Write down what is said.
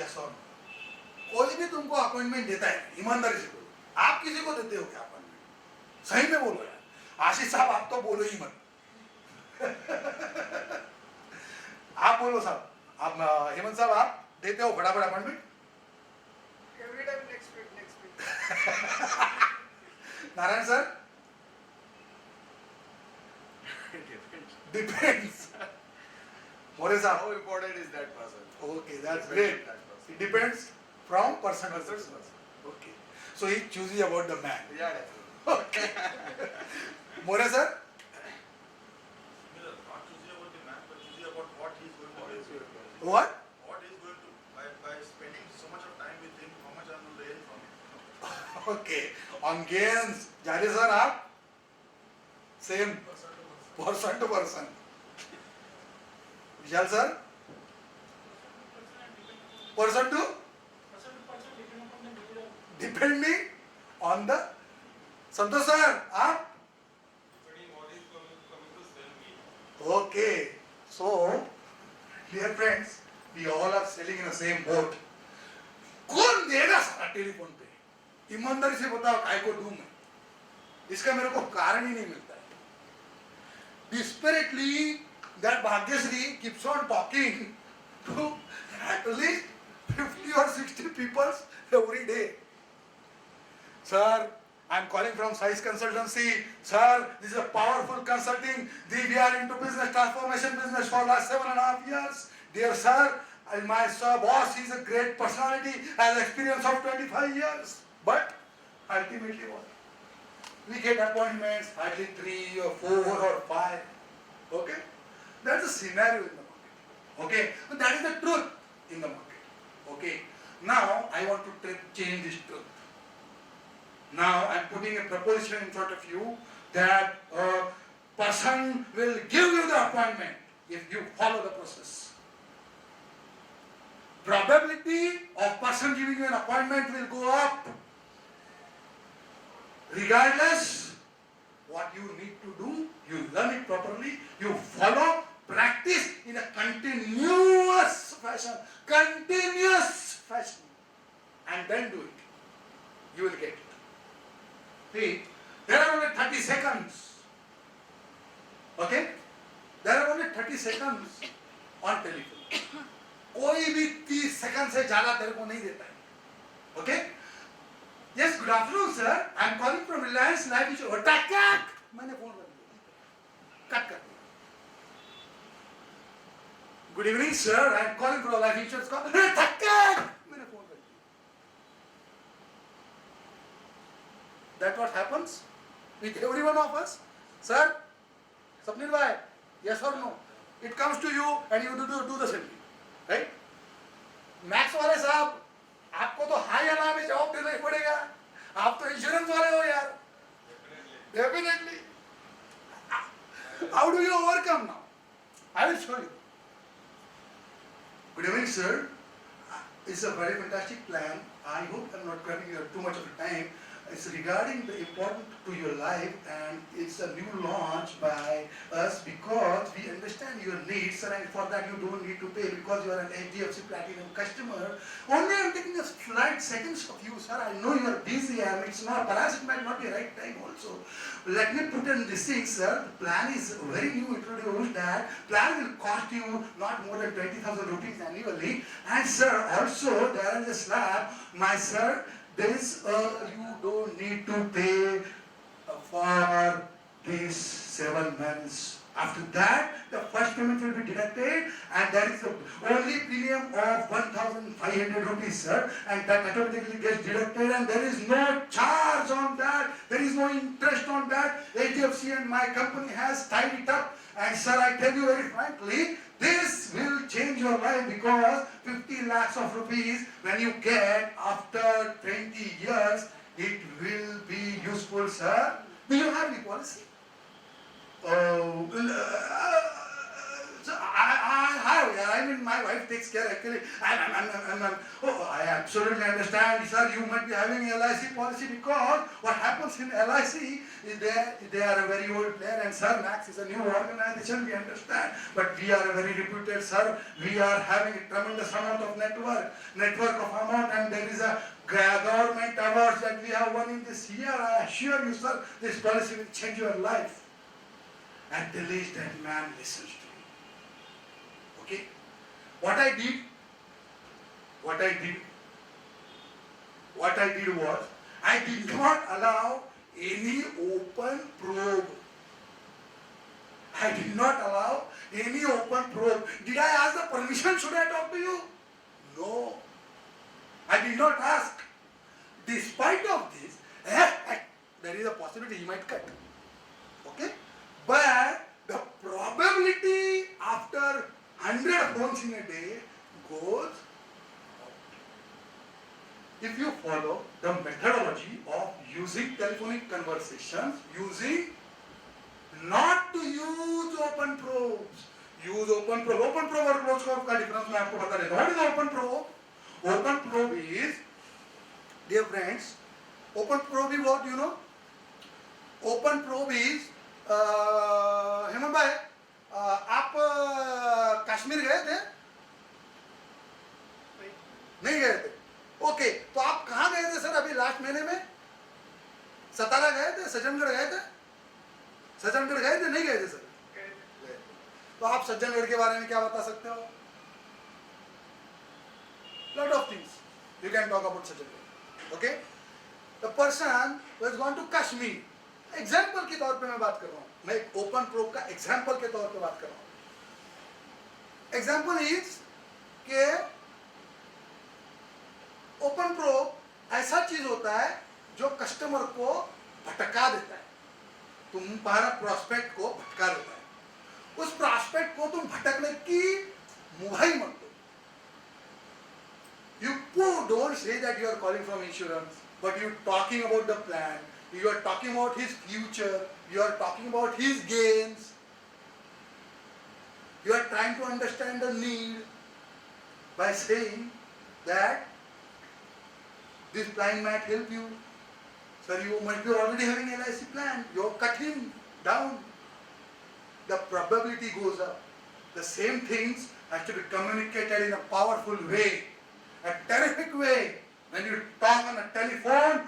Yes और no. कोई भी तुमको अपॉइंटमेंट देता है, ईमानदारी से बोलो, आप किसी को देते हो क्या अपॉइंटमेंट? सही में बोलो यार, आशीष साहब आप तो बोलो ही मत। आप बोलो साहब, आप हेमंत साहब आप देते हो फटाफट appointment? Every time next week. Narayan sir? Depends. More साहब? How important is that person? Okay, that's Depends great. on that person. It depends from person to Person to person. person. Okay. So he's choosy about the man. Yeah, definitely. Okay. More sir? Similar, not choosy about the man, but choosy about what he is going to What is do. your opinion? What? What he is going to, by spending so much of time with him, how much I will gain from him. Okay. On gains, Jari sir, आप? Same. Person to person. Vishal sir? Person to? Depending on the. Santosh sir, आप? Depending what is coming to sell me. Okay. So, dear friends, we all are sailing in the same boat. कौन देगा सारा telephone पे? ईमानदारी से बताओ काय को दूं मैं? इसका मेरे को कारण ही नहीं मिलता है. Desperately, that Bhagyasri keeps on talking to at least 50 or 60 people every day. Sir, I am calling from Size Consultancy. Sir, this is a powerful consulting. We are into business transformation business for last 7.5 years. Dear sir, my boss is a great personality, has experience of 25 years. But ultimately what? We get appointments hardly 3 or 4 or 5. Okay? That's the scenario in the market. Okay? But that is the truth in the market. Okay? Now I want to change this truth. Now I am putting a proposition in front of you that a person will give you the appointment if you follow the process. Probability of person giving you an appointment will go up. Regardless what you need to do, you learn it properly, you follow, practice in a continuous fashion, and then do it. You will get it. See, there are only 30 seconds. Okay? There are only 30 seconds on telephone. कोई भी 30 second से ज्यादा तेरे को नहीं देता है. Okay? Yes, good afternoon, sir. I am calling from Reliance Life Insurance. Attack! मैंने फोन कर दिया. Cut. Good evening, sir. I am calling from Life Insurance. Attack! मैंने फोन कर दिया. That's what happens with every one of us. Sir, Sapnil bhai, yes or no? It comes to you and you do the same thing. Right? Max वाले साहब, आपको तो high alarm में जवाब देना ही पड़ेगा. आप तो इंश्योरेंस वाले हो यार. Definitely. How do you overcome now? I will show you. Good evening, sir. It's a very fantastic plan. I hope I'm not grabbing your too much of your time. It's regarding the important to your life, and it's a new launch by us because we understand your needs, and for that you don't need to pay because you are an HDFC Platinum customer. Only I'm taking a slight seconds of you, sir. I know you are busy, and it's not, perhaps it might not be right time also. Let me put in this thing, sir. The plan is very new introduced. That plan will cost you not more than 20,000 rupees annually. And sir, also there is a slab, my sir. There is you don't need to pay for these 7 months. After that, the first payment will be deducted, and there is the only premium of 1,500 rupees, sir, and that automatically gets deducted, and there is no charge on that. There is no interest on that. HDFC and my company has tied it up, and sir, I tell you very frankly, this will change your life because 50 lakhs of rupees when you get after 20 years, it will be useful, sir. Do you have the policy? So I mean, my wife takes care actually. I absolutely understand, sir. You might be having LIC policy because what happens in LIC is they are a very old player, and Sir Max is a new organization. We understand, but we are a very reputed, sir. We are having a tremendous amount of network of amount, and there is a government awards that we have won in this year. I assure you, sir, this policy will change your life. At the least, that man listens to you. Okay? What I did was, I did not allow any open probe. I did not allow any open probe. Did I ask the permission? Should I talk to you? No. I did not ask. Despite of this, there is a possibility he might cut. Okay? But the probability after 100 phones in a day goes up. If you follow the methodology of using telephonic conversations, not to use open probes. Use open probe. Open probe और close probe का difference मैं आपको बता देता हूँ. What is open probe? Open probe is, dear friends, open probe is what you know? Open probe is, Hemant भाई, आप कश्मीर गए थे? नहीं गए थे. ओके, तो आप कहाँ गए थे सर अभी लास्ट महीने में? सतारा गए थे? सज्जनगढ़ गए थे? सज्जनगढ़ गए थे? नहीं गए थे सर? गए. तो आप सज्जनगढ़ के बारे में क्या बता सकते हो? Lot of things you can talk about Sajjangarh. Okay? The person who has gone to Kashmir. Example के तौर पे मैं बात कर रहा हूँ. मैं एक ओपन प्रोब का एग्जाम्पल के तौर पे बात कर रहा हूँ. एग्जाम्पल इज के ओपन प्रोब ऐसा चीज होता है जो कस्टमर को भटका देता है. तुम्हारा प्रॉस्पेक्ट को भटका देता है. उस प्रॉस्पेक्ट को तुम भटकने की मुहाई मत दो. You don't say that you are calling from insurance, but you are talking about the plan. You are talking about his future. You are talking about his gains. You are trying to understand the need by saying that this plan might help you. Sir, you might be already having an LIC plan. You cut him down. The probability goes up. The same things have to be communicated in a powerful way, a terrific way. When you talk on a telephone,